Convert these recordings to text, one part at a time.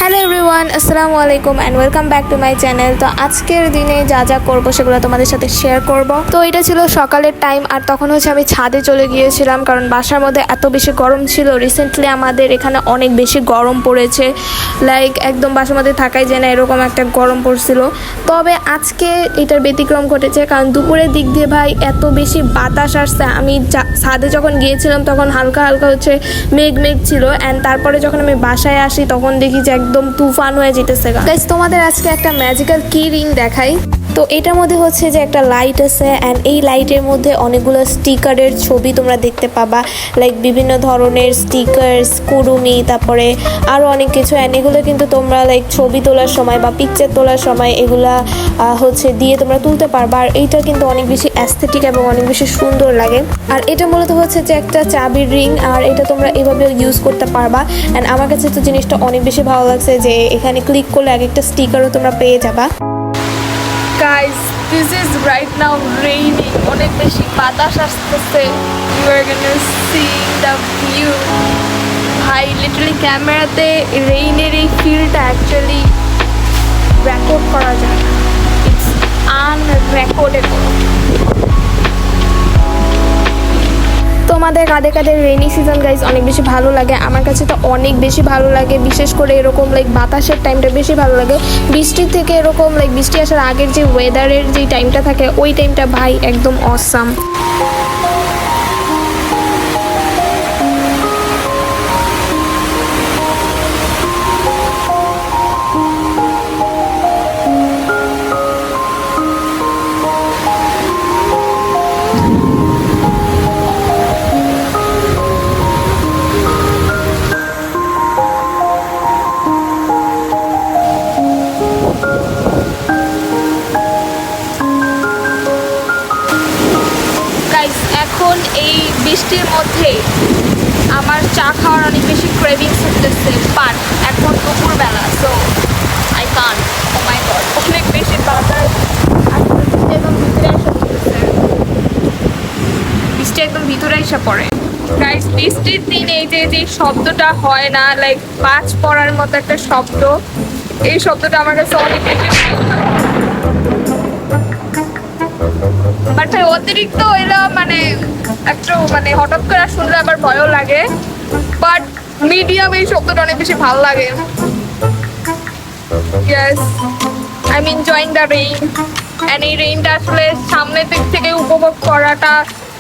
Hello everyone, আসসালামু আলাইকুম and welcome back to my channel. তো আজকের দিনে যা যা করবো সেগুলো তোমাদের সাথে শেয়ার করব। তো এটা ছিল সকালের টাইম, আর তখন হচ্ছে আমি ছাদে চলে গিয়েছিলাম কারণ বাসার মধ্যে এত বেশি গরম ছিল। রিসেন্টলি আমাদের এখানে অনেক বেশি গরম পড়েছে, লাইক একদম বাসার মধ্যে থাকাই যায় না, এরকম একটা গরম পড়ছিল। তবে আজকে এটার ব্যতিক্রম ঘটেছে কারণ দুপুরের দিক দিয়ে ভাই এত বেশি বাতাস আসছে। আমি ছাদে যখন গিয়েছিলাম তখন হালকা হালকা হচ্ছে মেঘ মেঘ ছিল, অ্যান্ড তারপরে যখন আমি বাসায় আসি তখন দেখি যে একদম তুফান হয়ে যেতেছে। গাইস, তোমাদের আজকে একটা ম্যাজিক্যাল কি রিং দেখাই। তো এটার মধ্যে হচ্ছে যে একটা লাইট আছে, অ্যান্ড এই লাইটের মধ্যে অনেকগুলো স্টিকারের ছবি তোমরা দেখতে পাবা, লাইক বিভিন্ন ধরনের স্টিকার্স, কুরুমি, তারপরে আরও অনেক কিছু। অ্যান্ড এগুলো কিন্তু তোমরা লাইক ছবি তোলার সময় বা পিকচার তোলার সময় এগুলা হচ্ছে দিয়ে তোমরা তুলতে পারবা। আর এইটা কিন্তু অনেক বেশি অ্যাস্থেটিক এবং অনেক বেশি সুন্দর লাগে। আর এটা মূলত হচ্ছে যে একটা চাবির রিং, আর এটা তোমরা এভাবেও ইউজ করতে পারবা। অ্যান্ড আমার কাছে তো জিনিসটা অনেক বেশি ভালো লাগছে যে এখানে ক্লিক করলে এক একটা স্টিকারও তোমরা পেয়ে যাবা। Guys, this is right now raining. অনেক বেশি বাতাস আসতেছে। You are gonna see the view. ভাই লিটারালি ক্যামেরাতে রেইনের এই ফিলটা অ্যাকচুয়ালি রেকর্ড করা যায় না, ইটস আনরেকর্ডেবল। তোমাদের কাদের কাদের রেইনি সিজন গাইজ অনেক বেশি ভালো লাগে? আমার কাছে তো অনেক বেশি ভালো লাগে, বিশেষ করে এরকম লাইক বাতাসের টাইমটা বেশি ভালো লাগে। বৃষ্টির থেকে এরকম লাইক বৃষ্টি আসার আগের যে ওয়েদারের যে টাইমটা থাকে ওই টাইমটা ভাই একদম অসাম। এখন এই বৃষ্টির মধ্যে আমার চা খাওয়ার অনেক বেশি ক্রেভিংস হতেছে, বাট এখন দুপুরবেলা, so I can't. Oh my god, অনেক বেশি বাতাস। বৃষ্টি একদম ভিতরে এসে পড়ে। গাইস, বৃষ্টির দিনে এই যে শব্দটা হয় না, লাইক পাঁচ পড়ার মতো একটা শব্দ, এই শব্দটা আমার কাছে অনেক বেশি বাট ভাই অতিরিক্ত হইলো মানে একটু মানে হঠাৎ করে শুনলে আবার ভয়ও লাগে, বাট মিডিয়াম এই শব্দটা অনেক বেশি ভালো লাগে। Yes, I am enjoying the rain, and এই রেইনটা আসলে সামনের দিক থেকে উপভোগ করাটা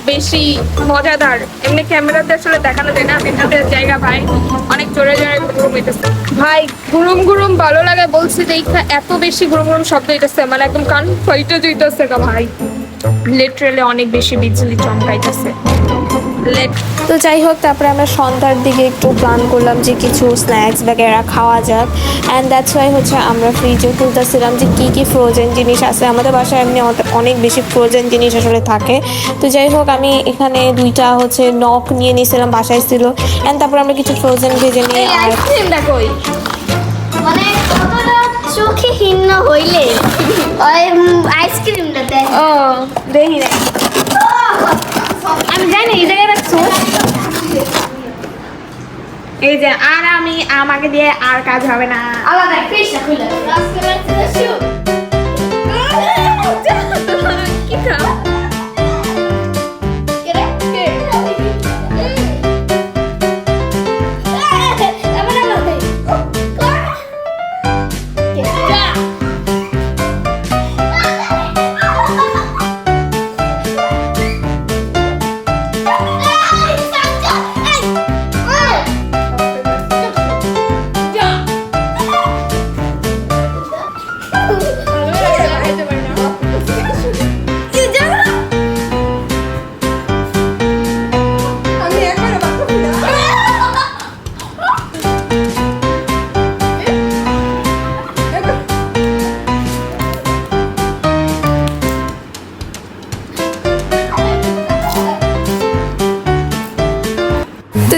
বেশি মজাদার। এমনি ক্যামেরাতে আসলে দেখানো যায় না, ভিতরের জায়গা ভাই অনেক জোরে জোরে গুরুম হইতেছে। ভাই গুরুম গুরুম ভালো লাগে বলছি, দেখা এত বেশি গুরুম গুরুম শব্দ হইতেছে, মানে একদম কান ফাইটে যাইতেছে গা ভাই, লিটারালি অনেক বেশি বিজলি চমকাইতেছে। তো যাই হোক, তারপরে আমরা সন্ধ্যার দিকে একটু প্ল্যান করলাম যে কিছু স্ন্যাক্স বাগেরা খাওয়া যাক, অ্যান্ড দ্যাটস ওয়াই হচ্ছে আমরা ফ্রিজে খুলতেছিলাম যে কী কী ফ্রোজেন জিনিস আছে। আমাদের বাসায় এমনি অনেক বেশি ফ্রোজেন জিনিস আসলে থাকে। তো যাই হোক, আমি এখানে দুইটা হচ্ছে নখ নিয়ে নিয়েছিলাম, বাসায় ছিল, অ্যান্ড তারপর আমরা কিছু ফ্রোজেন ভেজে নিয়ে আইসক্রিমটা কই মানে কতটা চোখে হিন্ন হইলে ওই আইসক্রিমটা দেয়। ও দেখি না, আমি জানি এই জায়গায় রাখছো। এই যে আর আমি আমাকে দিয়ে আর কাজ হবে না। আলাদা ফ্রিজটা খুলে কি খা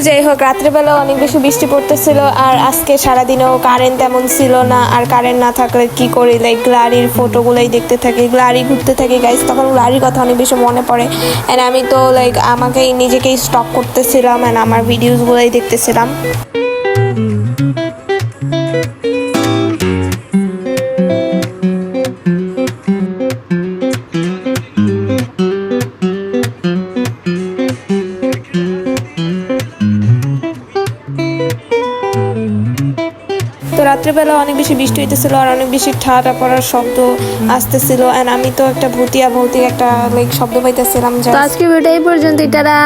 যাই হোক, রাত্রেবেলা অনেক বেশি বৃষ্টি পড়তেছিল, আর আজকে সারাদিনেও কারেন্ট তেমন ছিল না। আর কারেন্ট না থাকলে কি করি, লাইক গ্লারির ফটোগুলোই দেখতে থাকি, গ্লারি ঘুরতে থাকি গাইস। তখন গ্লারির কথা অনেক বেশি মনে পড়ে, অ্যান্ড আমি তো লাইক আমাকেই নিজেকেই স্টক করতেছিলাম, অ্যান্ড আমার ভিডিওসগুলোই দেখতেছিলাম। রাত্রেবেলা অনেক বেশি বৃষ্টি হইতেছিল আর অনেক বেশি ঠাড়া পড়ার শব্দ আসতেছিল অ্যান্ড আমি তো একটা ভূতিক একটা লাইক শব্দ পাইতেছিলাম। আজকে ভিডিও এই পর্যন্ত, টাটা।